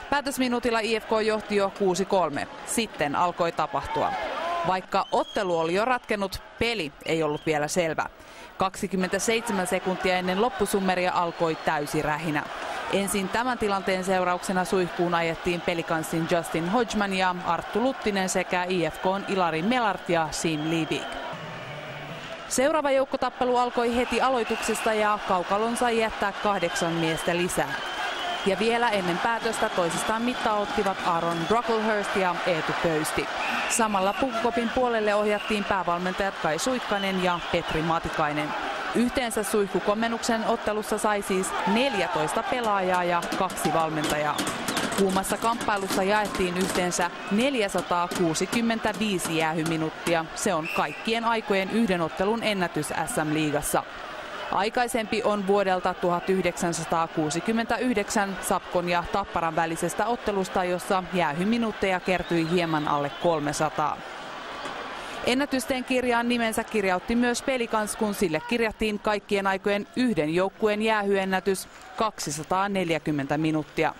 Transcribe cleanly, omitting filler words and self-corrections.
Päätösminuutilla IFK johti jo 6-3. Sitten alkoi tapahtua. Vaikka ottelu oli jo ratkennut, peli ei ollut vielä selvä. 27 sekuntia ennen loppusummeria alkoi täysi rähinä. Ensin tämän tilanteen seurauksena suihkuun ajettiin Pelicansin Justin Hodgman ja Arttu Luttinen sekä IFK:n Ilari Melart ja Sim Liebig. Seuraava joukkotappelu alkoi heti aloituksesta ja kaukalon sai jättää 8 miestä lisää. Ja vielä ennen päätöstä toisistaan mittaa ottivat Aaron Brocklehurst ja Eetu Pöysti. Samalla Pukukopin puolelle ohjattiin päävalmentajat Kai Suikkanen ja Petri Matikainen. Yhteensä suihkukomennuksen ottelussa sai siis 14 pelaajaa ja 2 valmentajaa. Kuumassa kamppailussa jaettiin yhteensä 465 jäähyminuuttia. Se on kaikkien aikojen yhden ottelun ennätys SM-liigassa. Aikaisempi on vuodelta 1969 Sapkon ja Tapparan välisestä ottelusta, jossa jäähyminuutteja kertyi hieman alle 300. Ennätysten kirjaan nimensä kirjautti myös Pelicans, kun sille kirjattiin kaikkien aikojen yhden joukkueen jäähyennätys 240 minuuttia.